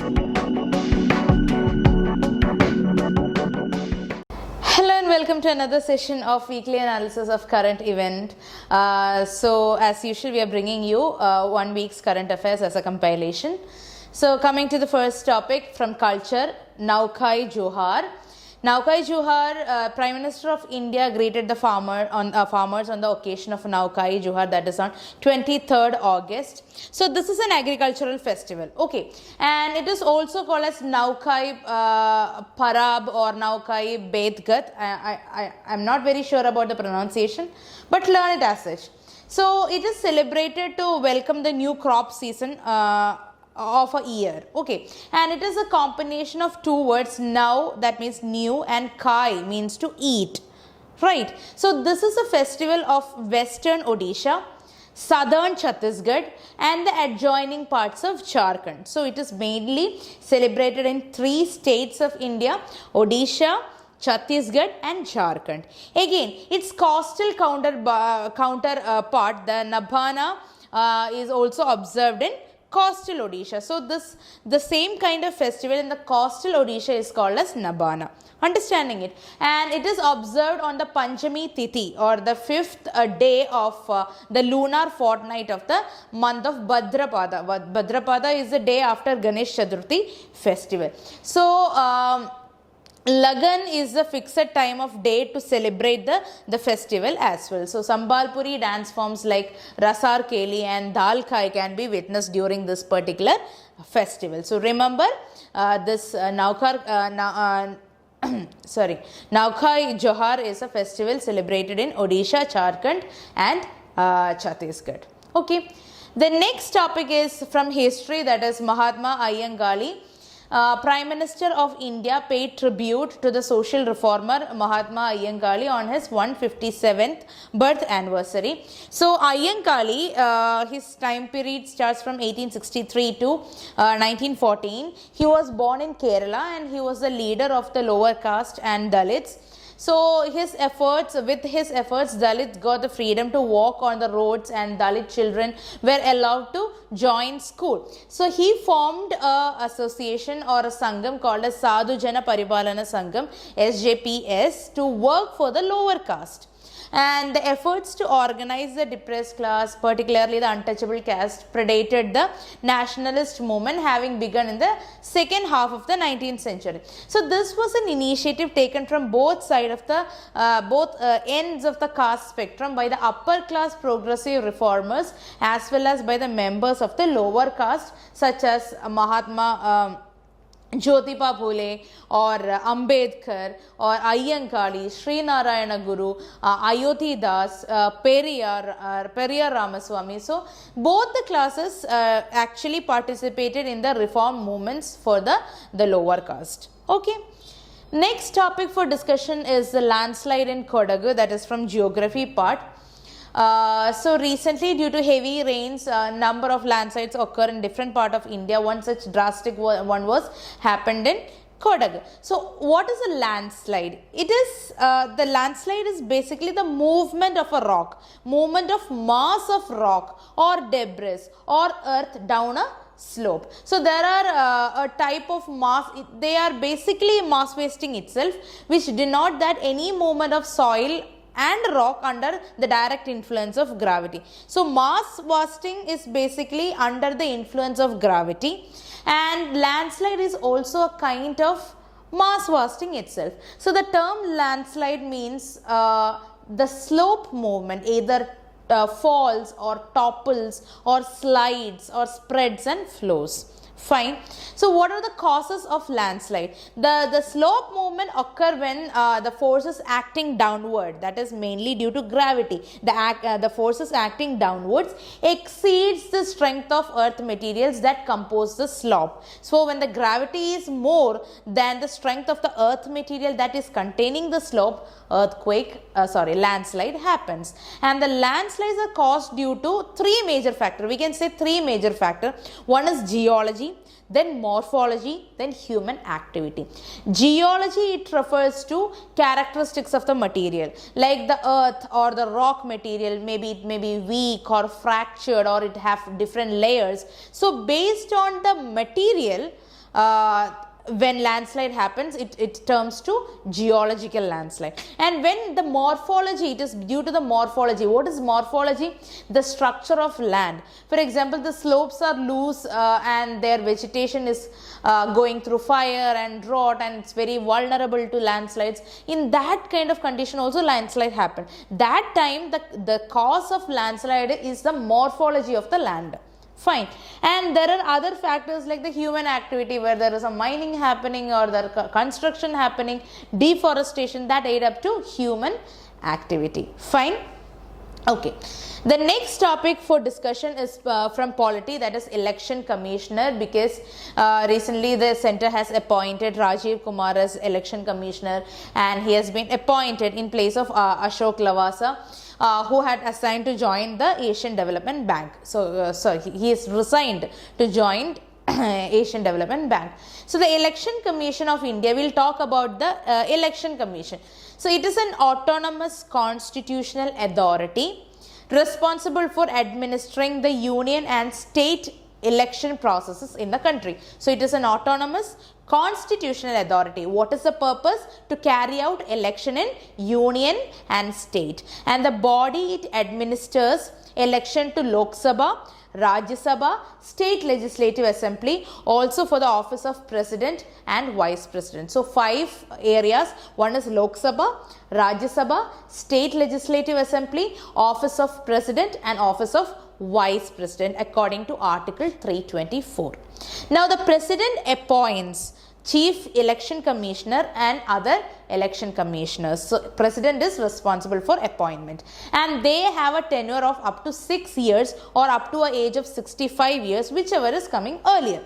Hello and welcome to another session of weekly analysis of current event. So as usual, we are bringing you 1 week's current affairs as a compilation. So coming to the first topic from culture, Naukai Johar. Naukai Johar, Prime Minister of India greeted the farmers on the occasion of Naukai Johar, that is on 23rd August. So this is an agricultural festival, okay, and it is also called as Naukai Parab or Naukai Bedgat. I'm not very sure about the pronunciation, but learn it as such. So it is celebrated to welcome the new crop season of a year, okay, and it is a combination of two words, now that means new and kai means to eat, right? So this is a festival of western Odisha, southern Chhattisgarh and the adjoining parts of Jharkhand. So it is mainly celebrated in 3 states of India, Odisha, Chhattisgarh and Jharkhand. Again, its coastal counterpart, the Nabhana, is also observed in coastal Odisha. So the same kind of festival in the coastal Odisha is called as Nabhana. Understanding it, and it is observed on the Panchami Tithi or the 5th day of the lunar fortnight of the month of Bhadrapada. Bhadrapada is the day after Ganesh Chaturthi festival. So Lagan is the fixed time of day to celebrate the festival as well. So Sambalpuri dance forms like Rasar Keli and Dal Khai can be witnessed during this particular festival. So remember this Naukai Johar is a festival celebrated in Odisha, Jharkhand and Chhattisgarh. Okay. The next topic is from history, that is Mahatma Iyengali. Prime Minister of India paid tribute to the social reformer Mahatma Iyengali on his 157th birth anniversary. So Iyengali, his time period starts from 1863 to 1914. He was born in Kerala and he was the leader of the lower caste and Dalits. So with his efforts, Dalits got the freedom to walk on the roads and Dalit children were allowed to join school. So he formed a association or a Sangam called as Sadhu Jana Paripalana Sangam, SJPS, to work for the lower caste. And the efforts to organize the depressed class, particularly the untouchable caste, predated the nationalist movement having begun in the second half of the 19th century. So this was an initiative taken from both sides of the ends of the caste spectrum by the upper class progressive reformers as well as by the members of the lower caste such as Mahatma Jyotiba Phule or Ambedkar or Iyengali, Sri Narayana Guru, Ayodhi Das, Periyar Ramaswamy. So both the classes actually participated in the reform movements for the lower caste. Okay. Next topic for discussion is the landslide in Kodagu, that is from geography part. So recently, due to heavy rains, number of landslides occur in different part of India. One such drastic one was happened in Kodagu. So what is a landslide? It is the landslide is basically the movement of a rock, movement of mass of rock or debris or earth down a slope. So there are a type of mass, they are basically mass wasting itself, which denote that any movement of soil and rock under the direct influence of gravity. So mass wasting is basically under the influence of gravity, and landslide is also a kind of mass wasting itself. So the term landslide means the slope movement either falls or topples or slides or spreads and flows. Fine. So what are the causes of landslide? The slope movement occur when the forces acting downward, that is mainly due to gravity. The forces acting downwards exceeds the strength of earth materials that compose the slope. So when the gravity is more than the strength of the earth material that is containing the slope, landslide happens. And the landslides are caused due to three major factors. We can say three major factors. One is geology, then morphology, then human activity. Geology, it refers to characteristics of the material, like the earth or the rock material, maybe it may be weak or fractured or it have different layers. So based on the material, when landslide happens, it turns to geological landslide. And when the morphology, it is due to the morphology. What is morphology? The structure of land. For example, the slopes are loose and their vegetation is going through fire and drought, and it's very vulnerable to landslides. In that kind of condition also landslide happen. That time the cause of landslide is the morphology of the land. Fine. And there are other factors like the human activity, where there is a mining happening or there construction happening, deforestation, that aid up to human activity. Fine. Okay. The next topic for discussion is from polity, that is election commissioner, because recently the center has appointed Rajiv Kumar as election commissioner, and he has been appointed in place of Ashok Lavasa, who had assigned to join the Asian Development Bank. So, he is resigned to join Asian Development Bank. So, the Election Commission of India, will talk about the Election Commission. So, it is an autonomous constitutional authority responsible for administering the union and state election processes in the country. So, it is an autonomous constitutional authority. What is the purpose? To carry out election in union and state. And the body it administers election to Lok Sabha, Rajya Sabha, State Legislative Assembly, also for the office of President and Vice President. So, 5 areas. One is Lok Sabha, Rajya Sabha, State Legislative Assembly, Office of President and Office of Vice President, according to Article 324. Now, the President appoints Chief Election Commissioner and other election commissioners. So, President is responsible for appointment, and they have a tenure of up to 6 years or up to an age of 65 years, whichever is coming earlier.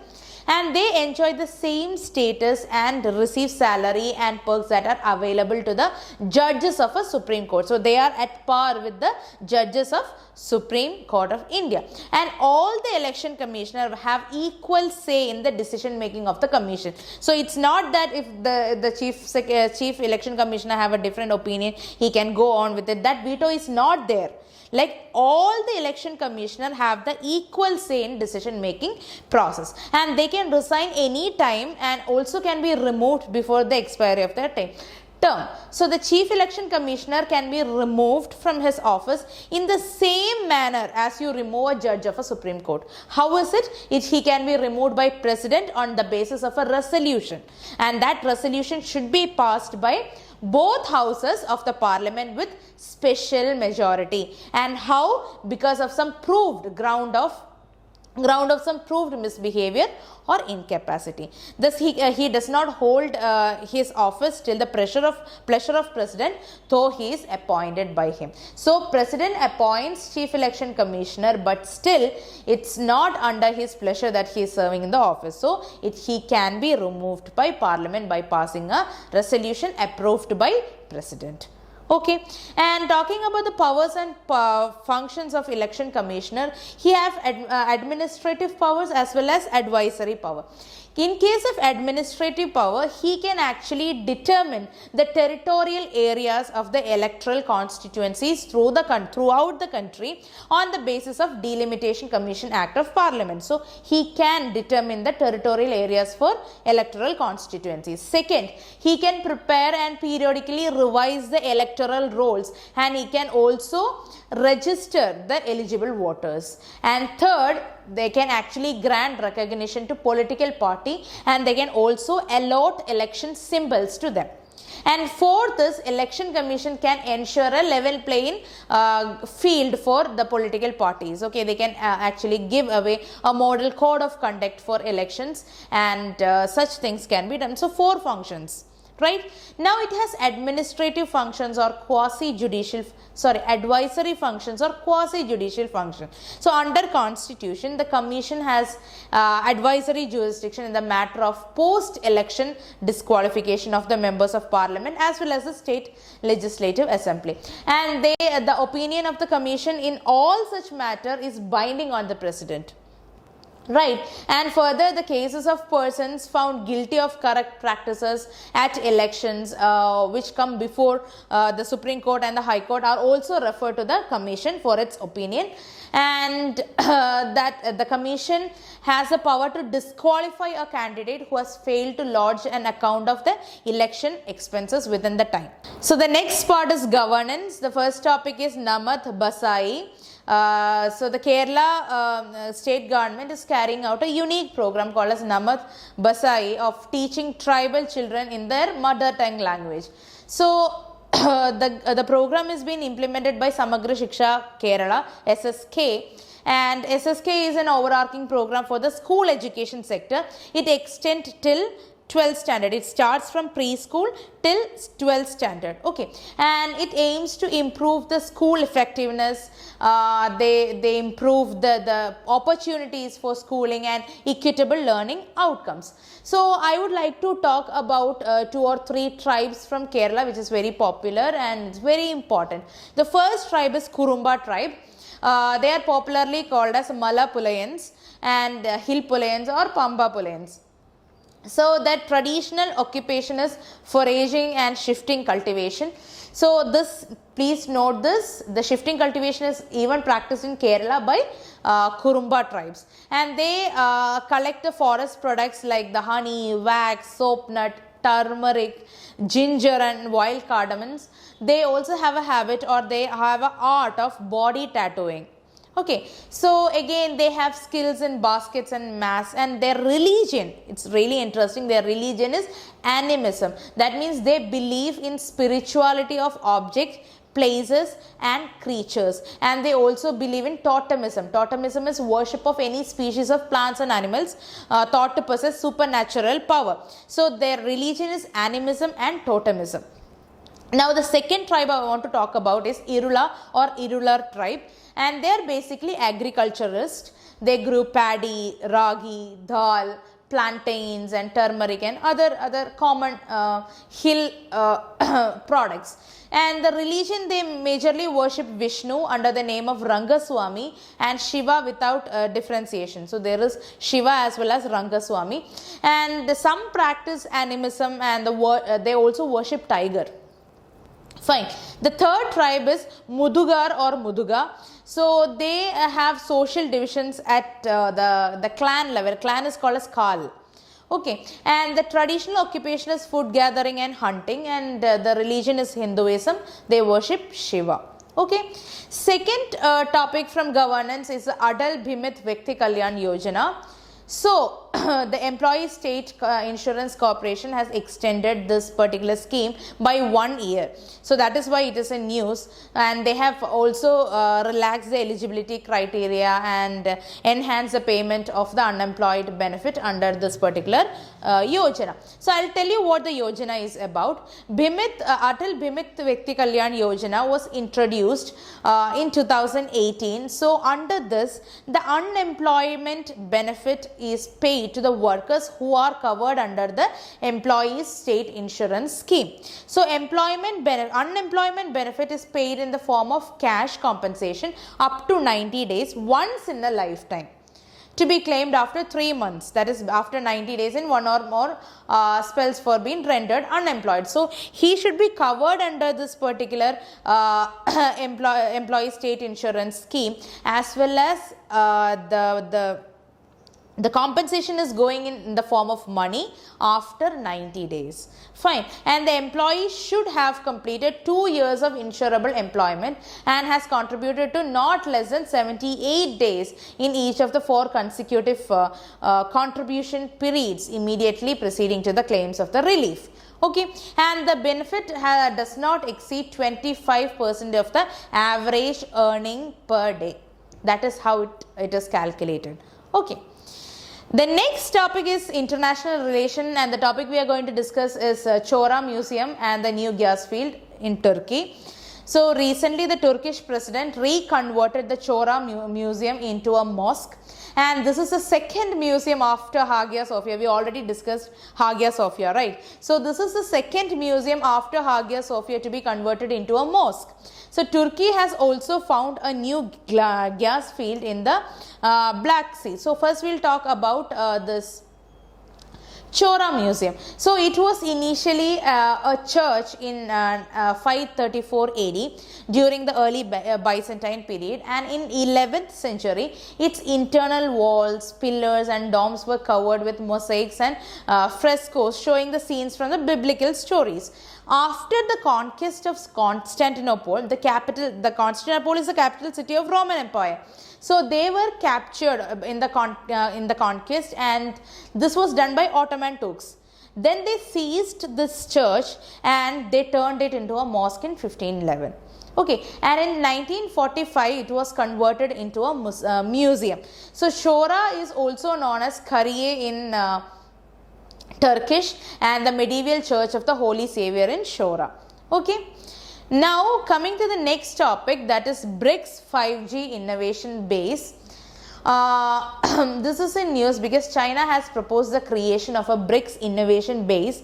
And they enjoy the same status and receive salary and perks that are available to the judges of a Supreme Court. So, they are at par with the judges of Supreme Court of India. And all the election commissioners have equal say in the decision making of the commission. So, it's not that if the chief election commissioner have a different opinion, he can go on with it. That veto is not there. Like, all the election commissioner have the equal say in decision making process, and they can resign any time and also can be removed before the expiry of their term. So, the chief election commissioner can be removed from his office in the same manner as you remove a judge of a Supreme Court. How is it? He can be removed by president on the basis of a resolution, and that resolution should be passed by both houses of the parliament with special majority. And how? Because of some proved ground of some proved misbehavior or incapacity. Thus, he does not hold his office till the pleasure of president, though he is appointed by him. So, president appoints chief election commissioner, but still it's not under his pleasure that he is serving in the office. So, he can be removed by parliament by passing a resolution approved by president. Okay, and talking about the powers and functions of election commissioner, he have administrative powers as well as advisory power. In case of administrative power, he can actually determine the territorial areas of the electoral constituencies throughout the country on the basis of Delimitation Commission Act of Parliament. So, he can determine the territorial areas for electoral constituencies. Second, he can prepare and periodically revise the electoral rolls, and he can also register the eligible voters. And third, they can actually grant recognition to political party, and they can also allot election symbols to them. And fourth is, election commission can ensure a level playing field for the political parties. Okay, they can actually give away a model code of conduct for elections, and such things can be done. So, 4 functions. Right. Now, it has administrative functions or advisory functions or quasi-judicial functions. So, under constitution, the commission has advisory jurisdiction in the matter of post-election disqualification of the members of parliament as well as the state legislative assembly. And the opinion of the commission in all such matter is binding on the president. Right, and further the cases of persons found guilty of corrupt practices at elections which come before the Supreme Court and the High Court are also referred to the Commission for its opinion, and that the Commission has the power to disqualify a candidate who has failed to lodge an account of the election expenses within the time. So the next part is governance. The first topic is Namath Basai. So the Kerala state government is carrying out a unique program called as Namath Basai of teaching tribal children in their mother tongue language. So the program is being implemented by Samagra Shiksha Kerala SSK, and SSK is an overarching program for the school education sector. It extends till 12th standard. It starts from preschool till 12th standard. Okay, and it aims to improve the school effectiveness. They improve the opportunities for schooling and equitable learning outcomes. So I would like to talk about 2 or 3 tribes from Kerala which is very popular and it's very important. The first tribe is Kurumba tribe. They are popularly called as Mala Pulayans and Hill Pulayans or Pamba Pulayans. So that traditional occupation is foraging and shifting cultivation. So this, please note this, the shifting cultivation is even practiced in Kerala by Kurumba tribes, and they collect the forest products like the honey, wax, soap nut, turmeric, ginger and wild cardamoms. They also have a habit, or they have an art of body tattooing. Okay, so again they have skills in baskets and mass, and their religion, it's really interesting, their religion is animism. That means they believe in spirituality of objects, places and creatures, and they also believe in totemism. Totemism is worship of any species of plants and animals thought to possess supernatural power. So their religion is animism and totemism. Now the second tribe I want to talk about is Irula or Irular tribe, and they are basically agriculturists. They grew paddy, ragi, dal, plantains and turmeric and other common hill products. And the religion, they majorly worship Vishnu under the name of Rangaswamy and Shiva without differentiation. So there is Shiva as well as Rangaswamy, and some practice animism, and they also worship tiger. Fine. The third tribe is Mudugar or Muduga. So they have social divisions at the clan level. Clan is called as Kal. Okay, and the traditional occupation is food gathering and hunting, and the religion is Hinduism. They worship Shiva. Okay, second topic from governance is the Adal Bhimit Vyakti Kalyan Yojana. So the Employee State Insurance Corporation has extended this particular scheme by 1 year. So that is why it is in news, and they have also relaxed the eligibility criteria and enhanced the payment of the unemployed benefit under this particular Yojana. So I will tell you what the Yojana is about. Atal Bhimit Vyakti Kalyan Yojana was introduced in 2018. So under this, the unemployment benefit is paid to the workers who are covered under the Employees State Insurance Scheme. So unemployment benefit is paid in the form of cash compensation up to 90 days once in a lifetime, to be claimed after 3 months, that is after 90 days in one or more spells for being rendered unemployed. So he should be covered under this particular employee state insurance scheme, as well as the compensation is going in the form of money after 90 days. Fine. And the employee should have completed 2 years of insurable employment and has contributed to not less than 78 days in each of the 4 consecutive contribution periods immediately preceding to the claims of the relief. Okay, and the benefit does not exceed 25% of the average earning per day. That is how it is calculated. Okay. The next topic is international relation, and the topic we are going to discuss is Chora Museum and the new gas field in Turkey. So recently the Turkish president reconverted the Chora Museum into a mosque, and this is the second museum after Hagia Sophia. We already discussed Hagia Sophia, right? So this is the second museum after Hagia Sophia to be converted into a mosque. So Turkey has also found a new gas field in the Black Sea. So first we'll talk about this Chora Museum. So it was initially a church in 534 AD during the early Byzantine period, and in 11th century its internal walls, pillars and domes were covered with mosaics and frescoes showing the scenes from the biblical stories. After the conquest of Constantinople, Constantinople is the capital city of Roman Empire. So they were captured in the conquest, and this was done by Ottoman Turks. Then they seized this church and they turned it into a mosque in 1511. Okay, and in 1945 it was converted into a museum. So Chora is also known as Kariye in Turkish, and the medieval church of the Holy Savior in Chora. Okay. Now coming to the next topic, that is BRICS 5G innovation base. This is in news because China has proposed the creation of a BRICS innovation base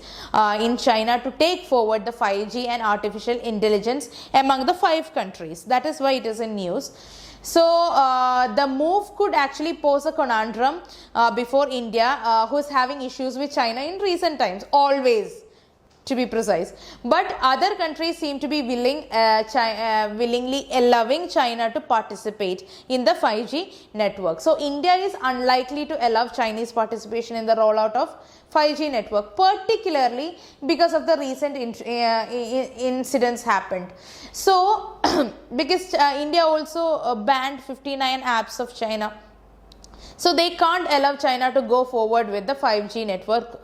in China to take forward the 5G and artificial intelligence among the 5 countries. That is why it is in news. So the move could actually pose a conundrum before India, who is having issues with China in recent times, always, to be precise. But other countries seem to be willingly allowing China to participate in the 5G network. So India is unlikely to allow Chinese participation in the rollout of 5G network, particularly because of the recent incidents happened. So because India also banned 59 apps of China. So they can't allow China to go forward with the 5G network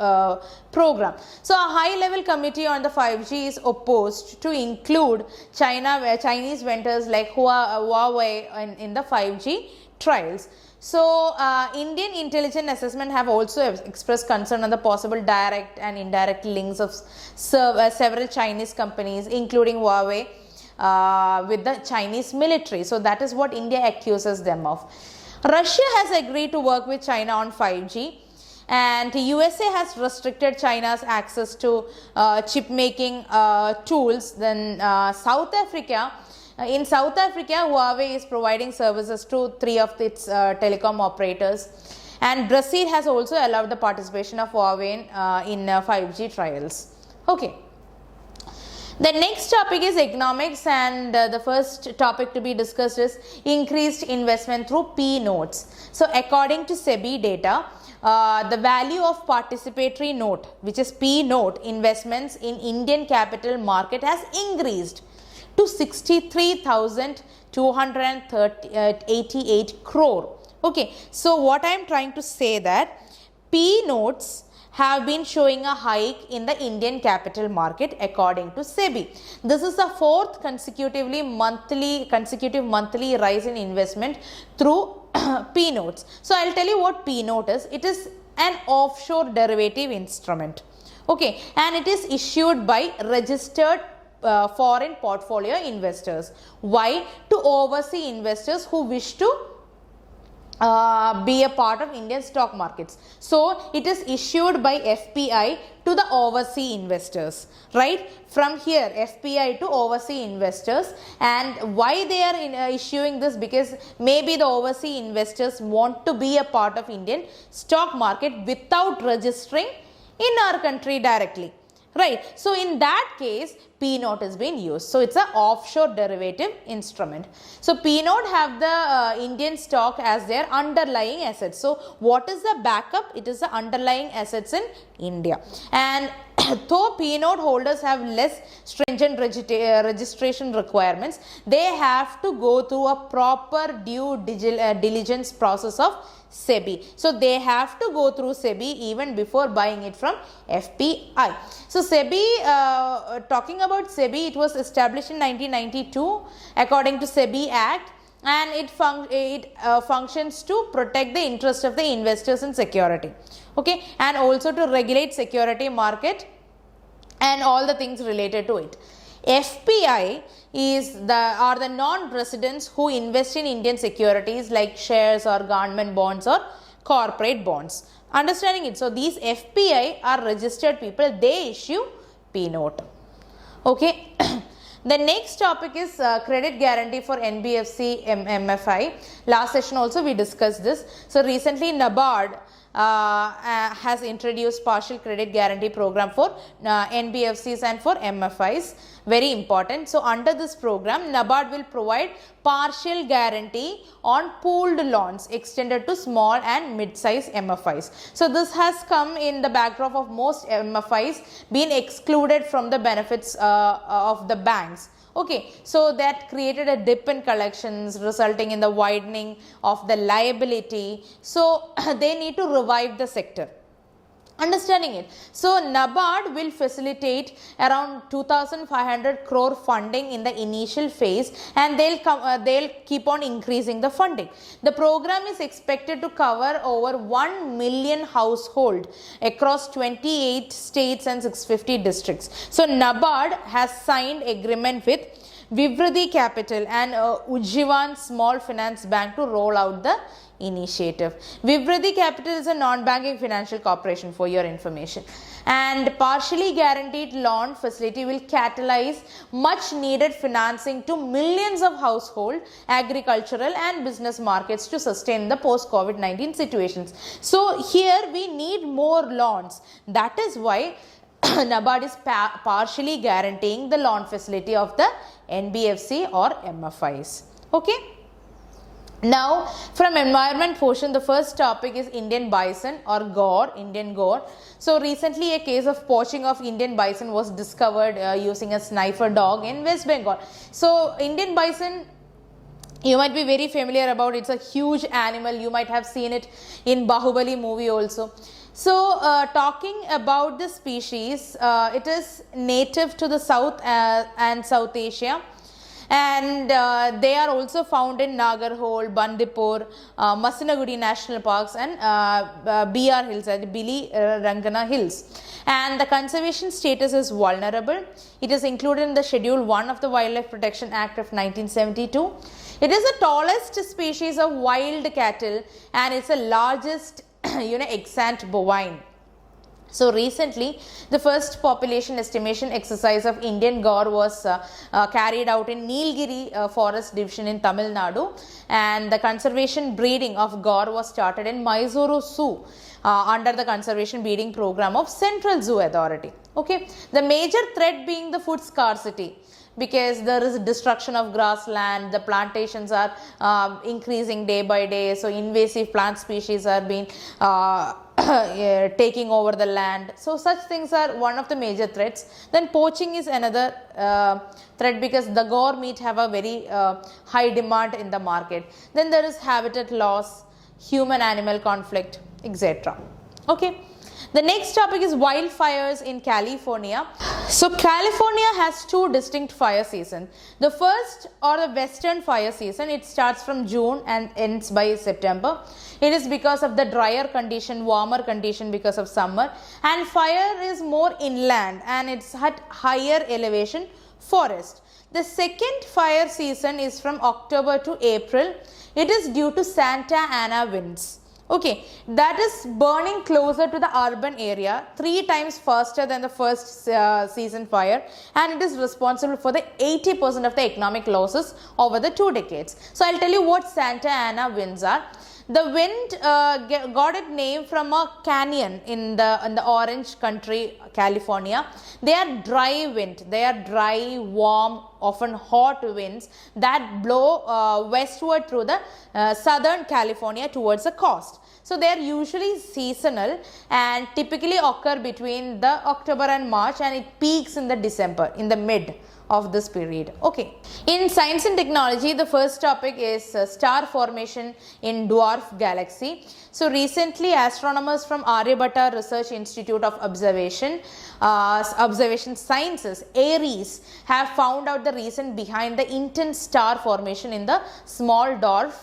program. So a high-level committee on the 5G is opposed to include Chinese vendors like Huawei in the 5G trials. So Indian intelligence assessment have also expressed concern on the possible direct and indirect links of several Chinese companies, including Huawei, with the Chinese military. So that is what India accuses them of. Russia has agreed to work with China on 5G, and USA has restricted China's access to chip making tools. Then South Africa, Huawei is providing services to 3 of its telecom operators, and Brazil has also allowed the participation of Huawei in 5G trials. Okay. The next topic is economics, and the first topic to be discussed is increased investment through P notes. So according to SEBI data, the value of participatory note, which is P note investments in Indian capital market, has increased to 63,288 crore. Okay, so what I am trying to say that P notes have been showing a hike in the Indian capital market according to SEBI. This is the 4th consecutive monthly rise in investment through P notes. So I'll tell you what P note is. It is an offshore derivative instrument. Okay, and it is issued by registered foreign portfolio investors. Why? To oversee investors who wish to be a part of Indian stock markets. So it is issued by FPI to the overseas investors, right? From here, FPI to overseas investors. And why they are issuing this? Because maybe the overseas investors want to be a part of Indian stock market without registering in our country directly. Right. So in that case, P note is being used. So it's an offshore derivative instrument. So P note have the Indian stock as their underlying assets. So what is the backup? It is the underlying assets in India. And though P note holders have less stringent registration requirements, they have to go through a proper due diligence process of SEBI. So they have to go through SEBI even before buying it from FPI. So SEBI, talking about SEBI, it was established in 1992 according to SEBI Act, and it functions to protect the interest of the investors in security. Okay, and also to regulate security market and all the things related to it. FPI are the non-residents who invest in Indian securities like shares or government bonds or corporate bonds. Understanding it? So these FPI are registered people, they issue P note. Okay. The next topic is credit guarantee for NBFC MFI. Last session also we discussed this. So recently NABARD has introduced partial credit guarantee program for NBFCs and for MFIs. Very important. So under this program, NABARD will provide partial guarantee on pooled loans extended to small and mid-size MFIs. So this has come in the backdrop of most MFIs being excluded from the benefits of the banks. Okay, so that created a dip in collections resulting in the widening of the liability. So they need to revive the sector. Understanding it? So NABARD will facilitate around 2,500 crore funding in the initial phase, and they'll keep on increasing the funding. The program is expected to cover over 1 million households across 28 states and 650 districts. So NABARD has signed agreement with Viraat Capital and Ujjivan Small Finance Bank to roll out the initiative. Viraat Capital is a non-banking financial corporation, for your information, and partially guaranteed loan facility will catalyze much needed financing to millions of household, agricultural and business markets to sustain the post-COVID-19 situations. So here we need more loans. That is why NABARD is partially guaranteeing the loan facility of the NBFC or MFIs. Okay. Now, from environment portion, the first topic is Indian bison or gaur, Indian gaur. So, recently a case of poaching of Indian bison was discovered using a sniffer dog in West Bengal. So, Indian bison, you might be very familiar about, it's a huge animal. You might have seen it in Bahubali movie also. So, talking about the species, it is native to the South and South Asia. And they are also found in Nagarhole, Bandipur, Masinagudi National Parks and BR Hills, Billy Rangana Hills. And the conservation status is vulnerable. It is included in the Schedule 1 of the Wildlife Protection Act of 1972. It is the tallest species of wild cattle and it's the largest extant bovine. So recently, the first population estimation exercise of Indian gaur was carried out in Nilgiri Forest Division in Tamil Nadu, and the conservation breeding of gaur was started in Mysuru Zoo under the conservation breeding program of Central Zoo Authority. Okay, the major threat being the food scarcity, because there is destruction of grassland, the plantations are increasing day by day, so invasive plant species are being taking over the land. So such things are one of the major threats. Then poaching is another threat, because the gaur meat have a very high demand in the market. Then there is habitat loss, human-animal conflict, etc. Okay. The next topic is wildfires in California. So California has two distinct fire seasons. The first, or the western fire season, it starts from June and ends by September. It is because of the drier condition, warmer condition because of summer, and fire is more inland and it's at higher elevation forest. The second fire season is from October to April. It is due to Santa Ana winds. Okay, that is burning closer to the urban area 3 times faster than the first season fire, and it is responsible for the 80% of the economic losses over the 2 decades. So I'll tell you what Santa Ana winds are. The wind got its name from a canyon in the orange country, California. They are dry wind. They are dry, warm, often hot winds that blow westward through the southern California towards the coast. So they are usually seasonal and typically occur between the October and March, and it peaks in the December, in the mid of this period. Okay. In science and technology, the first topic is star formation in dwarf galaxy. So recently, astronomers from Aryabhatta Research Institute of Observation Sciences, AIRES, have found out the reason behind the intense star formation in the small dwarf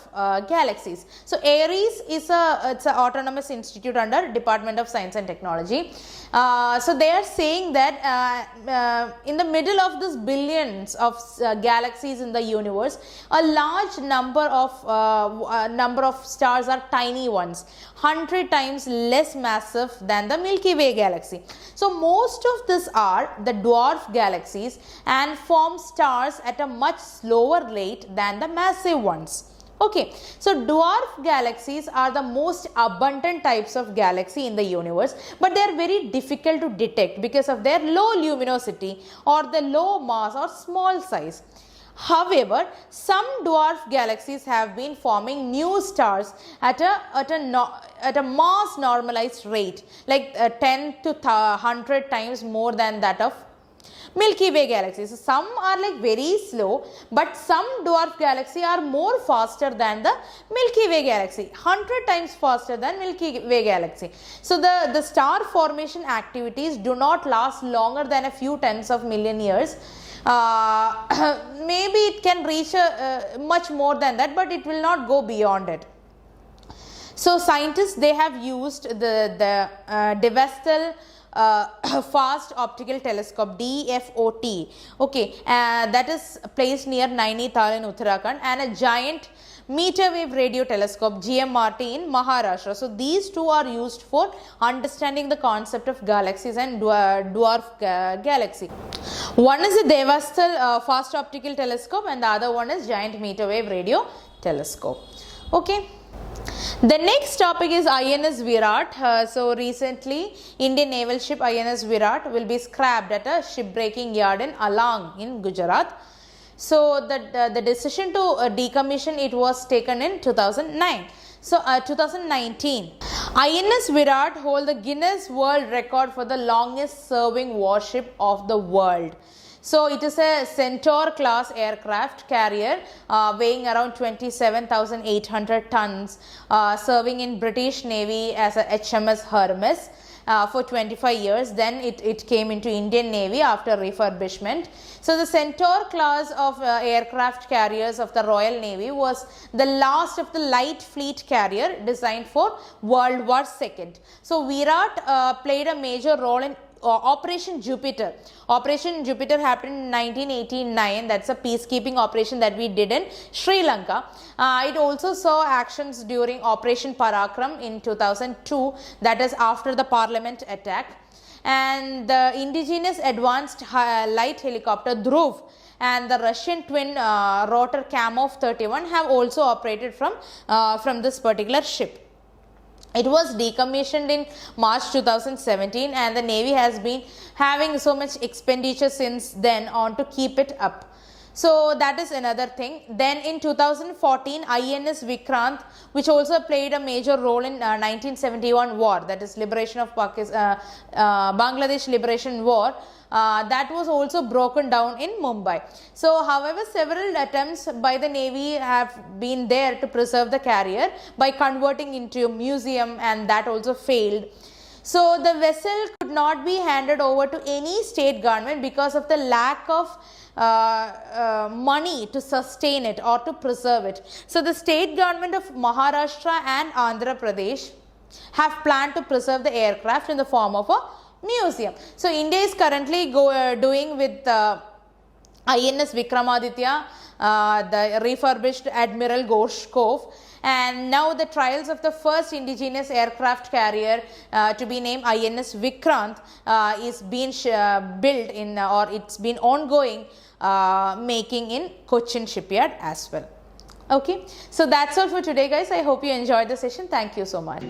galaxies. So AIRES is it's an autonomous institute under Department of Science and Technology. So they are saying that in the middle of this billions of galaxies in the universe, a large number of stars are tiny ones, 100 times less massive than the Milky Way galaxy. So most of these are the dwarf galaxies and form stars at a much slower rate than the massive ones. Okay, so dwarf galaxies are the most abundant types of galaxy in the universe, but they are very difficult to detect because of their low luminosity or the low mass or small size. However, some dwarf galaxies have been forming new stars at a mass normalized rate, like 10 to 100 times more than that of Milky Way galaxies. So some are like very slow, but some dwarf galaxy are more faster than the Milky Way galaxy, 100 times faster than Milky Way galaxy. So the star formation activities do not last longer than a few tens of million years. Maybe it can reach much more than that, but it will not go beyond it. So scientists, they have used the Devastal fast optical telescope, DFOT, okay, that is placed near Nainital in Uttarakhand, and a giant meter wave radio telescope, GMRT, in Maharashtra. So these two are used for understanding the concept of galaxies and dwarf galaxy. One is the Devastal fast optical telescope and the other one is giant meter wave radio telescope. Okay. The next topic is INS Viraat. So recently, Indian naval ship INS Viraat will be scrapped at a shipbreaking yard in Alang in Gujarat. So the decision to decommission it was taken in 2009. So 2019, INS Viraat hold the Guinness World Record for the longest serving warship of the world. So it is a Centaur class aircraft carrier weighing around 27,800 tons, serving in British Navy as a HMS Hermes for 25 years. Then it came into Indian Navy after refurbishment. So the Centaur class of aircraft carriers of the Royal Navy was the last of the light fleet carrier designed for World War II. So Viraat played a major role in Operation Jupiter. Operation Jupiter happened in 1989. That's a peacekeeping operation that we did in Sri Lanka. It also saw actions during Operation Parakram in 2002, that is after the Parliament attack. And the indigenous advanced light helicopter Dhruv and the Russian twin rotor Kamov 31 have also operated from this particular ship. It was decommissioned in March 2017 and the Navy has been having so much expenditure since then on to keep it up. So that is another thing. Then in 2014, INS Vikrant, which also played a major role in 1971 war, that is liberation of Bangladesh Liberation War, that was also broken down in Mumbai. So however, several attempts by the Navy have been there to preserve the carrier by converting into a museum, and that also failed. So the vessel could not be handed over to any state government because of the lack of money to sustain it or to preserve it. So the state government of Maharashtra and Andhra Pradesh have planned to preserve the aircraft in the form of a museum. So India is currently doing with INS Vikramaditya, the refurbished Admiral Gorshkov, and now the trials of the first indigenous aircraft carrier to be named INS Vikrant is being built in or it's been ongoing making in Cochin shipyard as well. Okay, so that's all for today guys. I hope you enjoyed the session. Thank you so much.